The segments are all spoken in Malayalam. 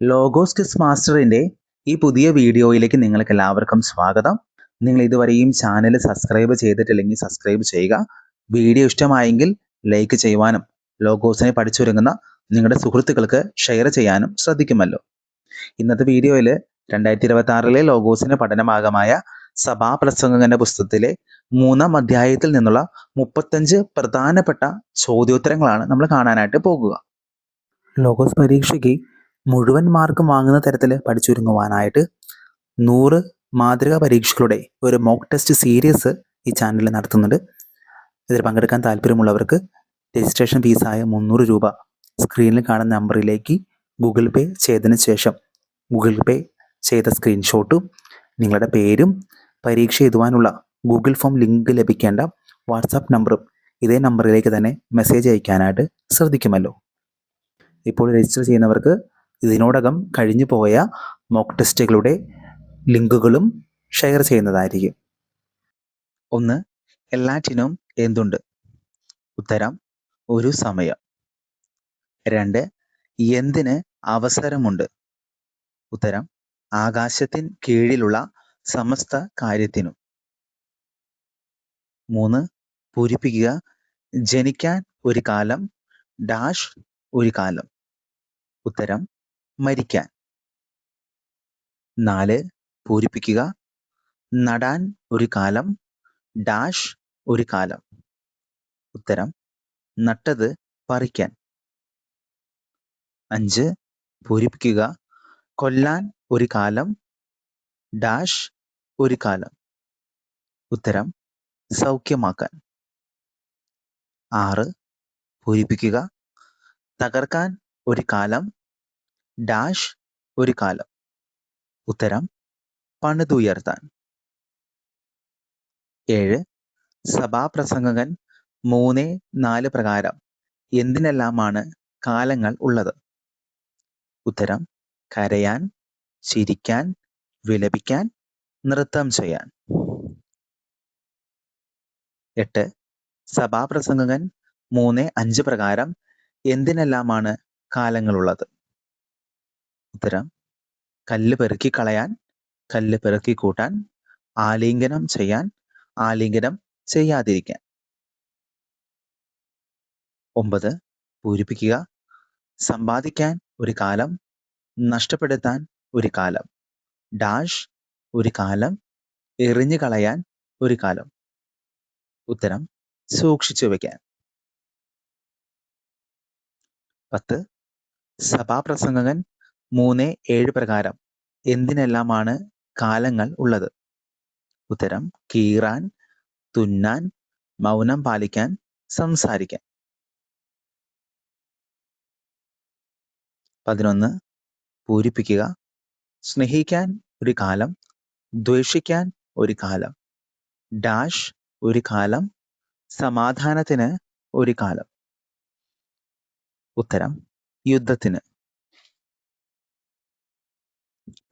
ലോഗോസ് ക്വിസ് മാസ്റ്ററിൻ്റെ ഈ പുതിയ വീഡിയോയിലേക്ക് നിങ്ങൾക്ക് എല്ലാവർക്കും സ്വാഗതം. നിങ്ങൾ ഇതുവരെയും ചാനൽ സബ്സ്ക്രൈബ് ചെയ്തിട്ടില്ലെങ്കിൽ സബ്സ്ക്രൈബ് ചെയ്യുക. വീഡിയോ ഇഷ്ടമായെങ്കിൽ ലൈക്ക് ചെയ്യുവാനും ലോഗോസിനെ പഠിച്ചൊരുങ്ങുന്ന നിങ്ങളുടെ സുഹൃത്തുക്കൾക്ക് ഷെയർ ചെയ്യാനും ശ്രദ്ധിക്കുമല്ലോ. ഇന്നത്തെ വീഡിയോയിൽ 2026 ലോഗോസിൻ്റെ പഠനഭാഗമായ സഭാപ്രസംഗകന്റെ പുസ്തകത്തിലെ 3-ാം അധ്യായത്തിൽ നിന്നുള്ള 35 പ്രധാനപ്പെട്ട ചോദ്യോത്തരങ്ങളാണ് നമ്മൾ കാണാനായിട്ട് പോകുക. ലോഗോസ് പരീക്ഷയ്ക്ക് മുഴുവൻ മാർക്കും വാങ്ങുന്ന തരത്തിൽ പഠിച്ചൊരുങ്ങുവാനായിട്ട് 100 മാതൃകാ പരീക്ഷകളുടെ ഒരു മോക്ക് ടെസ്റ്റ് സീരീസ് ഈ ചാനലിൽ നടത്തുന്നുണ്ട്. ഇതിൽ പങ്കെടുക്കാൻ താല്പര്യമുള്ളവർക്ക് രജിസ്ട്രേഷൻ ഫീസായ 300 രൂപ സ്ക്രീനിൽ കാണുന്ന നമ്പറിലേക്ക് ഗൂഗിൾ പേ ചെയ്തതിന് ശേഷം ഗൂഗിൾ പേ ചെയ്ത സ്ക്രീൻഷോട്ടും നിങ്ങളുടെ പേരും പരീക്ഷ എഴുതുവാനുള്ള ഗൂഗിൾ ഫോം ലിങ്ക് ലഭിക്കേണ്ട വാട്സാപ്പ് നമ്പറും ഇതേ നമ്പറിലേക്ക് തന്നെ മെസ്സേജ് അയക്കാനായിട്ട് ശ്രദ്ധിക്കുമല്ലോ. ഇപ്പോൾ രജിസ്റ്റർ ചെയ്യുന്നവർക്ക് ഇതിനോടകം കഴിഞ്ഞു പോയ മോക്ക് ടെസ്റ്റുകളുടെ ലിങ്കുകളും ഷെയർ ചെയ്യുന്നതായിരിക്കും. 1. എല്ലാറ്റിനും എന്തുണ്ട്? ഉത്തരം ഒരു സമയം. 2. എന്തിന് അവസരമുണ്ട്? ഉത്തരം ആകാശത്തിൻ കീഴിലുള്ള സമസ്ത കാര്യത്തിനും. 3. പൂരിപ്പിക്കുക. ജനിക്കാൻ ഒരു കാലം ഡാഷ് ഒരു കാലം. ഉത്തരം മരിക്കാൻ. 4. പൂരിപ്പിക്കുക. നടാൻ ഒരു കാലം ഡാഷ് ഒരു കാലം. ഉത്തരം നട്ടത് പറിക്കാൻ. 5. പൂരിപ്പിക്കുക. കൊല്ലാൻ ഒരു കാലം ഡാഷ് ഒരു കാലം. ഉത്തരം സൗഖ്യമാക്കാൻ. 6. പൂരിപ്പിക്കുക. തകർക്കാൻ ഒരു കാലം ഡാഷ് ഒരു കാലം. ഉത്തരം പണിതുയർത്താൻ. 7. സഭാപ്രസംഗകൻ 3-4 പ്രകാരം എന്തിനെല്ലാമാണ് കാലങ്ങൾ ഉള്ളത്? ഉത്തരം കരയാൻ, ചിരിക്കാൻ, വിലപിക്കാൻ, നൃത്തം ചെയ്യാൻ. 8. സഭാപ്രസംഗകൻ 3-5 പ്രകാരം എന്തിനെല്ലാമാണ് കാലങ്ങളുള്ളത്? ഉത്തരം കല്ല് പെറുക്കി കളയാൻ, കല്ല് പെറുക്കി കൂട്ടാൻ, ആലിംഗനം ചെയ്യാൻ, ആലിംഗനം ചെയ്യാതിരിക്കാൻ. 9. പൂരിപ്പിക്കുക. സമ്പാദിക്കാൻ ഒരു കാലം നഷ്ടപ്പെടുത്താൻ ഒരു കാലം ഡാഷ് ഒരു കാലം എറിഞ്ഞു കളയാൻ ഒരു കാലം. ഉത്തരം സൂക്ഷിച്ചു വയ്ക്കാൻ. 10. സഭാപ്രസംഗകൻ 3-7 പ്രകാരം എന്തിനെല്ലാമാണ് കാലങ്ങൾ ഉള്ളത്? ഉത്തരം കീറാൻ, തുന്നാൻ, മൗനം പാലിക്കാൻ, സംസാരിക്കാൻ. 11. പൂരിപ്പിക്കുക. സ്നേഹിക്കാൻ ഒരു കാലം ദ്വേഷിക്കാൻ ഒരു കാലം ഡാഷ് ഒരു കാലം സമാധാനത്തിന് ഒരു കാലം. ഉത്തരം യുദ്ധത്തിന്.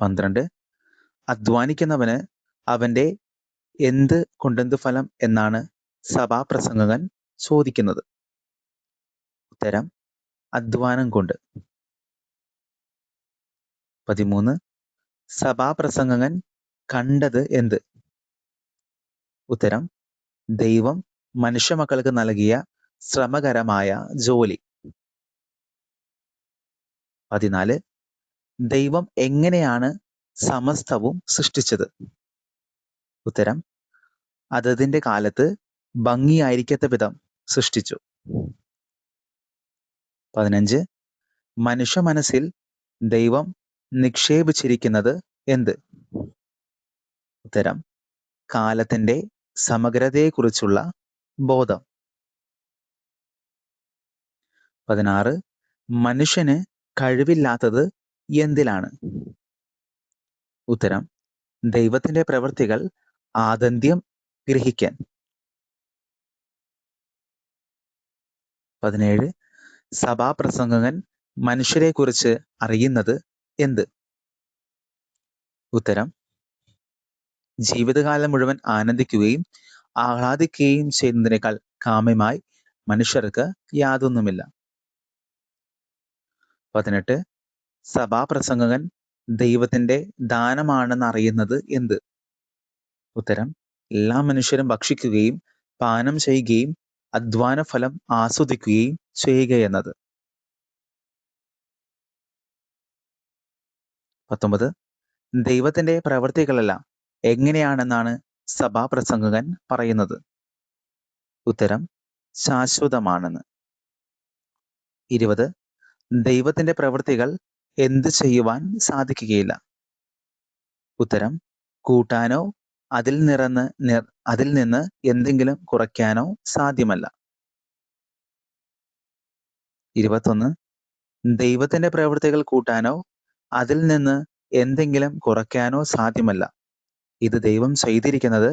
12. അധ്വാനിക്കുന്നവന് അവന്റെ എന്ത് കൊണ്ടെന്ത് ഫലം എന്നാണ് സഭാപ്രസംഗകൻ ചോദിക്കുന്നത്? ഉത്തരം അധ്വാനം കൊണ്ട്. 13. സഭാപ്രസംഗകൻ കണ്ടത് എന്ത്? ഉത്തരം ദൈവം മനുഷ്യമക്കൾക്ക് നൽകിയ ശ്രമകരമായ ജോലി. 14. ദൈവം എങ്ങനെയാണ് സമസ്തവും സൃഷ്ടിച്ചത്? ഉത്തരം അതതിൻ്റെ കാലത്ത് ഭംഗിയായിരിക്കത്ത വിധം സൃഷ്ടിച്ചു. 15. മനുഷ്യ മനസ്സിൽ ദൈവം നിക്ഷേപിച്ചിരിക്കുന്നത് എന്ത്? ഉത്തരം കാലത്തിൻ്റെ സമഗ്രതയെക്കുറിച്ചുള്ള ബോധം. 16. മനുഷ്യന് കഴിവില്ലാത്തത് എന്തിലാണ്? ഉത്തരം ദൈവത്തിൻ്റെ പ്രവൃത്തികൾ ആദന്ത്യം ഗ്രഹിക്കാൻ. 17. സഭാപ്രസംഗകൻ മനുഷ്യരെക്കുറിച്ച് അറിയുന്നത് എന്ത്? ഉത്തരം ജീവിതകാലം മുഴുവൻ ആനന്ദിക്കുകയും ആഹ്ലാദിക്കുകയും ചെയ്യുന്നതിനേക്കാൾ കാമ്യമായി മനുഷ്യർക്ക് യാതൊന്നുമില്ല. 18. സഭാപ്രസംഗകൻ ദൈവത്തിന്റെ ദാനമാണെന്ന് അറിയുന്നത് എന്ത്? ഉത്തരം എല്ലാ മനുഷ്യരും ഭക്ഷിക്കുകയും പാനം ചെയ്യുകയും അധ്വാന ഫലം ആസ്വദിക്കുകയും ചെയ്യുക എന്നത്. 19. ദൈവത്തിന്റെ പ്രവൃത്തികളെല്ലാം എങ്ങനെയാണെന്നാണ് സഭാപ്രസംഗകൻ പറയുന്നത്? ഉത്തരം ശാശ്വതമാണെന്ന്. 20. ദൈവത്തിന്റെ പ്രവൃത്തികൾ എന്ത് ചെയ്യുവാൻ സാധിക്കുകയില്ല? ഉത്തരം കൂട്ടാനോ അതിൽ നിന്ന് എന്തെങ്കിലും കുറയ്ക്കാനോ സാധ്യമല്ല. 21. ദൈവത്തിന്റെ പ്രവൃത്തികൾ കൂട്ടാനോ അതിൽ നിന്ന് എന്തെങ്കിലും കുറയ്ക്കാനോ സാധ്യമല്ല. ഇത് ദൈവം ചെയ്തിരിക്കുന്നത്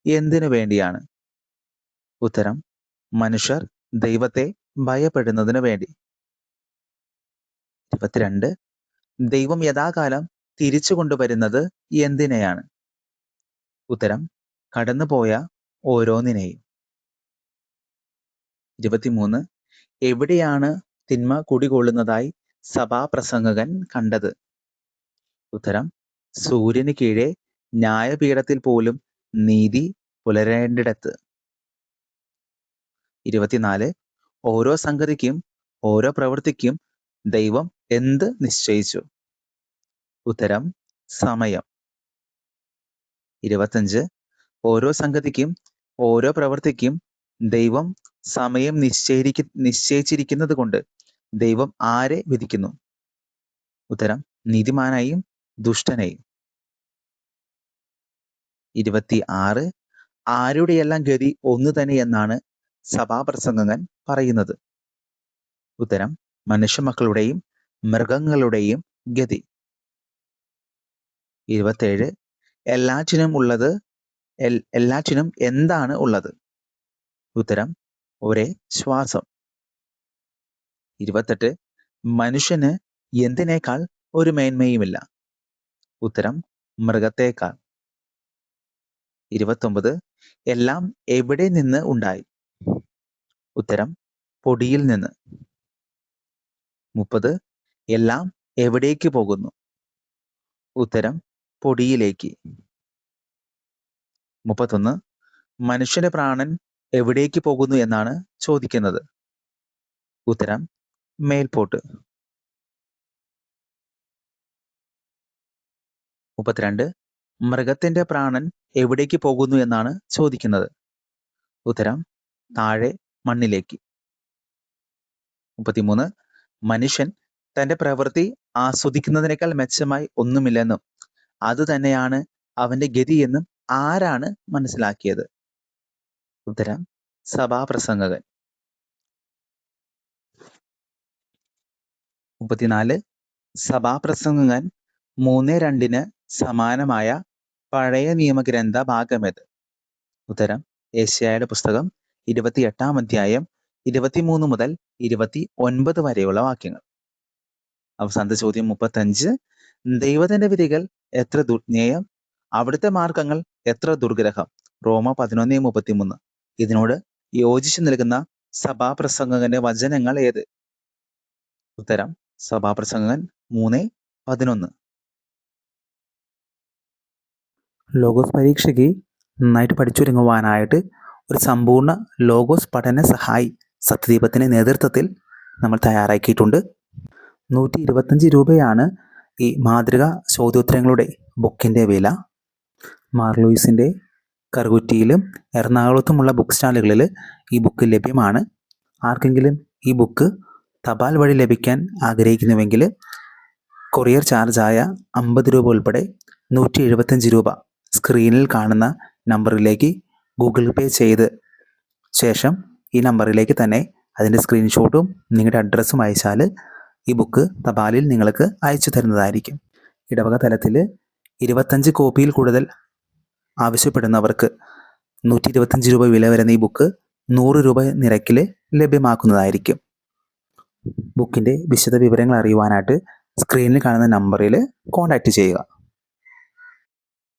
എന്തിനു വേണ്ടിയാണ്? ഉത്തരം മനുഷ്യർ ദൈവത്തെ ഭയപ്പെടുന്നതിനു വേണ്ടി. 22. ദൈവം യഥാകാലം തിരിച്ചു കൊണ്ടുവരുന്നത് എന്തിനെയാണ്? ഉത്തരം കടന്നുപോയ ഓരോന്നിനെയും. 23. എവിടെയാണ് തിന്മ കുടികൊള്ളുന്നതായി സഭാപ്രസംഗകൻ കണ്ടത്? ഉത്തരം സൂര്യന് കീഴെ ന്യായപീഠത്തിൽ പോലും നീതി പുലരേണ്ടിടത്ത്. 24. ഓരോ സംഗതിക്കും ഓരോ പ്രവൃത്തിക്കും ദൈവം എന്ത് നിശ്ചയിച്ചു? ഉത്തരം സമയം. 25. ഓരോ സംഗതിക്കും ഓരോ പ്രവൃത്തിക്കും ദൈവം സമയം നിശ്ചയിച്ചിരിക്കുന്നത് കൊണ്ട് ദൈവം ആരെ വിധിക്കുന്നു? ഉത്തരം നീതിമാനായും ദുഷ്ടനെയും. 26. ആരുടെയെല്ലാം ഗതി ഒന്നു തന്നെ എന്നാണ് സഭാപ്രസംഗകൻ പറയുന്നത്? ഉത്തരം മനുഷ്യമക്കളുടെയും മൃഗങ്ങളുടെയും ഗതി. 27. എല്ലാറ്റിനും എന്താണ് ഉള്ളത്? ഉത്തരം ഒരേ ശ്വാസം. 28. മനുഷ്യന് എന്തിനേക്കാൾ ഒരു മേന്മയുമില്ല? ഉത്തരം മൃഗത്തേക്കാൾ. 29. എല്ലാം എവിടെ നിന്ന് ഉണ്ടായി? ഉത്തരം പൊടിയിൽ നിന്ന്. 30. എല്ലാം എവിടേക്ക് പോകുന്നു? ഉത്തരം പൊടിയിലേക്ക്. 31. മനുഷ്യന്റെ പ്രാണൻ എവിടേക്ക് പോകുന്നു എന്നാണ് ചോദിക്കുന്നത്? ഉത്തരം മേൽപോട്ട്. 32. മൃഗത്തിന്റെ പ്രാണൻ എവിടേക്ക് പോകുന്നു എന്നാണ് ചോദിക്കുന്നത്? ഉത്തരം താഴെ മണ്ണിലേക്ക്. 33. മനുഷ്യൻ തന്റെ പ്രവൃത്തി ആസ്വദിക്കുന്നതിനേക്കാൾ മെച്ചമായി ഒന്നുമില്ലെന്നും അത് തന്നെയാണ് അവന്റെ ഗതിയെന്നും ആരാണ് മനസ്സിലാക്കിയത്? ഉത്തരം സഭാപ്രസംഗകൻ. 34. സഭാപ്രസംഗകൻ 3:2 സമാനമായ പഴയ നിയമഗ്രന്ഥ ഭാഗമേത്? ഉത്തരം യെശയ്യായുടെ പുസ്തകം 28 അധ്യായം 23 മുതൽ 29 വരെയുള്ള വാക്യങ്ങൾ. അവസാനത്തെ ചോദ്യം 35. ദൈവത്തിന്റെ വിധികൾ എത്ര ദുർജ്ഞേയം, അവിടുത്തെ മാർഗങ്ങൾ എത്ര ദുർഗ്രഹം. റോമ 11:33. ഇതിനോട് യോജിച്ചു നിൽക്കുന്ന സഭാപ്രസംഗകന്റെ വചനങ്ങൾ ഏത്? ഉത്തരം സഭാപ്രസംഗകൻ 3:11. ലോഗോസ് പരീക്ഷയ്ക്ക് നന്നായിട്ട് പഠിച്ചൊരുങ്ങുവാനായിട്ട് ഒരു സമ്പൂർണ്ണ ലോഗോസ് പഠന സഹായി സത്യദീപത്തിൻ്റെ നേതൃത്വത്തിൽ നമ്മൾ തയ്യാറാക്കിയിട്ടുണ്ട്. 125 രൂപയാണ് ഈ മാതൃക ചോദ്യോത്തരങ്ങളുടെ ബുക്കിൻ്റെ വില. മാർലൂയിസിൻ്റെ കറുകുറ്റിയിലും എറണാകുളത്തുമുള്ള ബുക്ക് സ്റ്റാളുകളിൽ ഈ ബുക്ക് ലഭ്യമാണ്. ആർക്കെങ്കിലും ഈ ബുക്ക് തപാൽ വഴി ലഭിക്കാൻ ആഗ്രഹിക്കുന്നുവെങ്കിൽ കൊറിയർ ചാർജായ 50 രൂപ ഉൾപ്പെടെ 175 രൂപ സ്ക്രീനിൽ കാണുന്ന നമ്പറിലേക്ക് ഗൂഗിൾ പേ ചെയ്ത് ശേഷം ഈ നമ്പറിലേക്ക് തന്നെ അതിൻ്റെ സ്ക്രീൻഷോട്ടും നിങ്ങളുടെ അഡ്രസ്സും അയച്ചാൽ ഈ ബുക്ക് തപാലിൽ നിങ്ങൾക്ക് അയച്ചു തരുന്നതായിരിക്കും. ഇടവക തലത്തിൽ 25 കോപ്പിയിൽ കൂടുതൽ ആവശ്യപ്പെടുന്നവർക്ക് 125 രൂപ വില വരുന്ന ഈ ബുക്ക് 100 രൂപ നിരക്കിൽ ലഭ്യമാക്കുന്നതായിരിക്കും. ബുക്കിൻ്റെ വിശദ വിവരങ്ങൾ അറിയുവാനായിട്ട് സ്ക്രീനിൽ കാണുന്ന നമ്പറിൽ കോൺടാക്റ്റ് ചെയ്യുക.